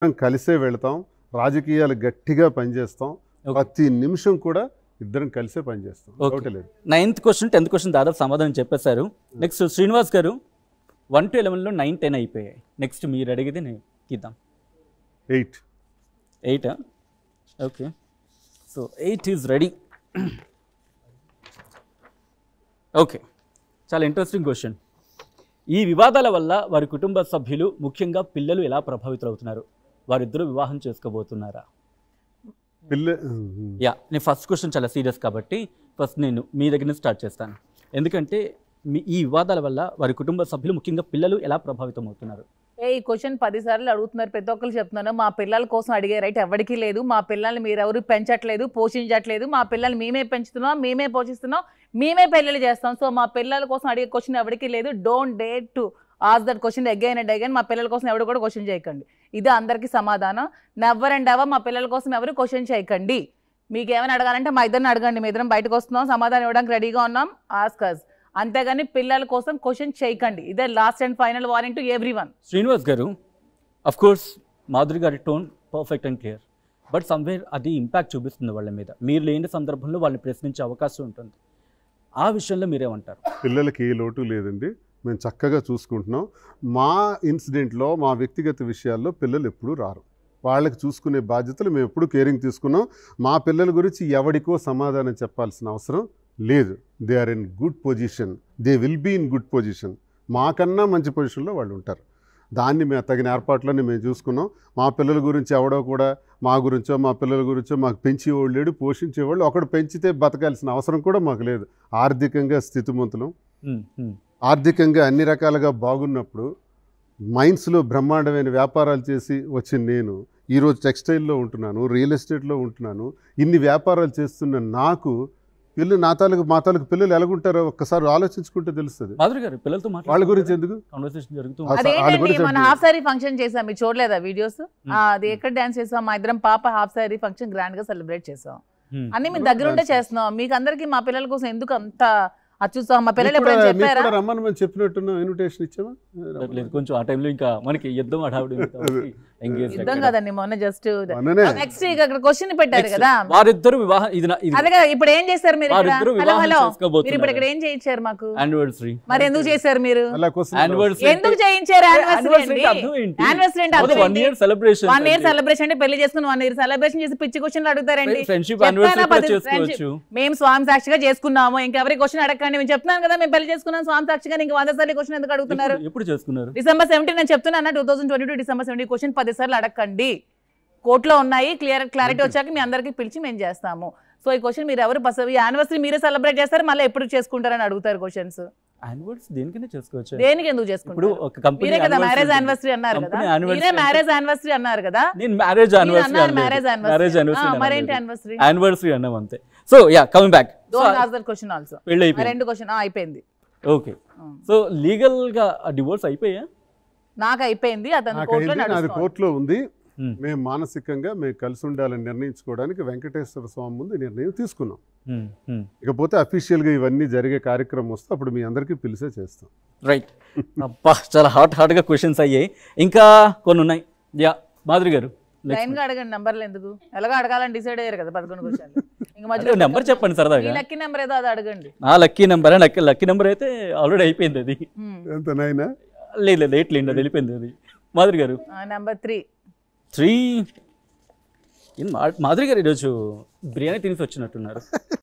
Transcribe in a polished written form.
కలిసే వెళ్తాం, రాజకీయాలు గట్టిగా పనిచేస్తాం, ప్రతి నిమిషం కూడా ఇద్దరం కలిసే పనిచేస్తాం. Okay. 9th question 10th question దాదాపు సమాధానం చెప్పేశారు. నెక్స్ట్ శ్రీనివాస్ గారు 1 to 11లో 9, 10 అయిపోయాయి. నెక్స్ట్ మీరు అడిగేది నేను ఇద్దాం. 8 okay. So 8 is ready. Okay, చాలా ఇంట్రెస్టింగ్ క్వశ్చన్. ఈ వివాదాల వల్ల వారి కుటుంబ సభ్యులు ముఖ్యంగా పిల్లలు ఎలా ప్రభావితులవుతున్నారు? వారిద్దరూ వివాహం చేసుకోబోతున్నారా? నేను ఫస్ట్ క్వశ్చన్ చాలా సీరియస్ కాబట్టి ఫస్ట్ నేను మీ దగ్గర నుంచి స్టార్ట్ చేస్తాను. ఎందుకంటే ఈ వివాదాల వల్ల వారి కుటుంబ సభ్యులు ముఖ్యంగా పిల్లలు ఎలా ప్రభావితం అవుతున్నారు? ఈ క్వశ్చన్ 10 సార్లు అడుగుతున్నారు, ప్రతి ఒక్కరు చెప్తున్నాను. మా పిల్లల కోసం అడిగే రైట్ ఎవరికి లేదు. మా పిల్లల్ని మీరెవరు పెంచట్లేదు, పోషించట్లేదు. మా పిల్లల్ని మేమే పెంచుతున్నాం, మేమే పోషిస్తున్నాం, మేమే పెళ్ళిళ్ళు చేస్తాం. సో మా పిల్లల కోసం అడిగే క్వశ్చన్ ఎవరికి లేదు. Don't dare to ask that question again and again. మా పిల్లల కోసం ఎవరు కూడా క్వశ్చన్ చేయకండి. ఇది అందరికీ సమాధానం. నెవర్ అండ్ ఎవర్ మా పిల్లల కోసం ఎవరు క్వశ్చన్ చేయకండి. మీకు ఏమైనా అడగాలంటే మా ఇద్దరిని అడగండి. మీ ఇద్దరం బయటకు వస్తున్నాం, సమాధానం ఇవ్వడానికి రెడీగా ఉన్నాం. Ask us. అంతేగాని పిల్లల కోసం క్వశ్చన్ చేయకండి. ఇదే last and final warning to everyone. Srinivas గారు, అఫ్ కోర్స్ మాధురి గారి tone perfect and clear, but somewhere అది ఇంపాక్ట్ చూపిస్తుంది వాళ్ళ మీద. మీరు లేని సందర్భంలో వాళ్ళని ప్రశ్నించే అవకాశం ఉంటుంది. ఆ విషయంలో మీరేమంటారు? పిల్లలకి ఏ లోటు లేదండి, మేము చక్కగా చూసుకుంటున్నాం. మా ఇన్సిడెంట్లో, మా వ్యక్తిగత విషయాల్లో పిల్లలు ఎప్పుడూ రారు. వాళ్ళకి చూసుకునే బాధ్యతలు మేము ఎప్పుడూ కేరింగ్ తీసుకున్నాం. మా పిల్లల గురించి ఎవరికో సమాధానం చెప్పాల్సిన అవసరం లేదు. They are in good position, they will be in good position. మాకన్నా మంచి పొజిషన్లో వాళ్ళు ఉంటారు. దాన్ని మేము తగిన ఏర్పాట్లన్నీ మేము చూసుకున్నాం. మా పిల్లల గురించి ఎవడో కూడా మా గురించో మా పిల్లల గురించో మాకు పెంచేవాళ్ళు లేడు, పోషించేవాళ్ళు. ఒకడు పెంచితే బతకాల్సిన అవసరం కూడా మాకు లేదు. ఆర్థికంగా స్థితిమంతులం, ఆర్థికంగా అన్ని రకాలుగా బాగున్నప్పుడు మైన్స్లో బ్రహ్మాండమైన వ్యాపారాలు చేసి వచ్చిన నేను ఈరోజు టెక్స్టైల్లో ఉంటున్నాను, రియల్ ఎస్టేట్లో ఉంటున్నాను. ఇన్ని వ్యాపారాలు చేస్తున్న నాకు మా తాలూకు పిల్లలు ఎలాగుంటారో ఒక్కసారి ఆలోచించుకుంటే తెలుస్తుంది. వాళ్ళ గురించి ఎందుకు మన హాఫ్ సారీ ఫంక్షన్ చేసాం, మీరు చూడలేదా వీడియోస్? అది ఎక్కడ డాన్స్ చేసాం? మా ఇద్దరం పాప హాఫ్ సారీ ఫంక్షన్ గ్రాండ్ గా సెలబ్రేట్ చేసాం. అన్ని మేము దగ్గర ఉంటే చేస్తున్నాం. మీకు అందరికి మా పిల్లల కోసం ఎందుకు అంత చూస్తాం? మా పిల్లలు ఎప్పుడైనా చెప్పారా? రమ్మని మేము చెప్పినట్టున్నా, ఇన్విటేషన్ ఇచ్చామా? కొంచెం ఆ టైంలో ఇంకా మనకి యుద్ధం యుద్ధం కదండి, మొన్న జస్ట్ నెక్స్ట్ అక్కడ క్వశ్చన్ పెట్టారు కదా, వారిద్దరు వివాహం. అదే కదా, ఇప్పుడు ఏం చేశారు మీరు? హలో హలో, మీరు ఇప్పుడు ఇక్కడ ఏం చేయించారు మాకు? యానివర్సరీ. మరి ఎందుకు చేశారు మీరు? ఎందుకు చేయించారు? యానివర్సరీ అంటే 1 year celebration. 1 year celebration అంటే పెళ్లి చేసుకుని 1 year celebration చేసి పిచ్చి క్వశ్చన్లు అడుగుతారండి. మేము స్వామి సాక్షిగా చేసుకున్నాము, ఇంకెవరి క్వశ్చన్ అడగండి. నేను చెప్తున్నాను కదా, మేము పెళ్లి చేసుకున్నాం స్వామి సాక్షిగా. ఇంకా 100 సార్లు క్వశ్చన్ ఎందుకు అడుగుతున్నారు? ఎప్పుడు చేసుకున్నారు? December 17 నేను చెప్తున్నా, 2022 December 17 క్వశ్చన్ 10 సార్లు అడగండి. కోర్టులో ఉన్నాయి, క్లారిటీ వచ్చాక మీ అందరికి పిలిచి మేము చేస్తాము. సో ఈ క్వశ్చన్ మీరు ఎవరు బస్ యానివర్సరీ మీరే సెలబ్రేట్ చేస్తారు, మళ్ళీ ఎప్పుడు చేసుకుంటారని అడుగుతారు క్వశ్చన్స్. దేనికి ఎందుకు చేసుకుంటారు? మీరే కదా మ్యారేజ్ యానివర్సరీ అన్నారు కదా, మీరే మ్యారేజ్ యానివర్సరీ అన్నారు కదా. మ్యారేజ్ మరేంటి యానివర్సరీ? యానివర్సరీ అన్నాం అంతే. So yeah, coming back. Don't ask that question also. రెండు క్వశ్చన్ అయిపోయింది. ఓకే, సో లీగల్ గా డివోర్స్ అయిపోయా? నాకు అయిపోయింది, అతను కోర్టులో ఉంది. మేము మానసికంగా మేము కలిసి ఉండాలని నిర్ణయించుకోవడానికి వెంకటేశ్వర స్వామి ముందు నిర్ణయం తీసుకున్నాం. ఇకపోతే అఫీషియల్గా ఇవన్నీ జరిగే కార్యక్రమం వస్తే అప్పుడు మీ అందరికీ పిలిచే చేస్తాం. రైట్. అబ్బా, చాలా హార్డ్గా క్వశ్చన్స్ అయ్యాయి. ఇంకా కొన్ని ఉన్నాయి. యా, మాధురి గారు లైన్ గా అడగండి. నంబర్లు ఎందుకు? ఎలాగో అడగాలని డిసైడ్ అయ్యారు కదా 11 క్వశ్చన్లు. ఇంకా మధ్యలో నెంబర్ చెప్పండి సరదాగా. లక్కీ నెంబర్ ఏదో అది అడగండి. నా లక్కీ నెంబర్, లక్కీ నెంబర్ అయితే ఆల్రెడీ అయిపోయింది. అది లేదు, లేట్ లేండి, అది వెళ్ళిపోయింది. అది మాధురి గారు నెంబర్ 3. మాధురి గారు ఈరోజు బిర్యానీ తినేసి వచ్చినట్టున్నారు.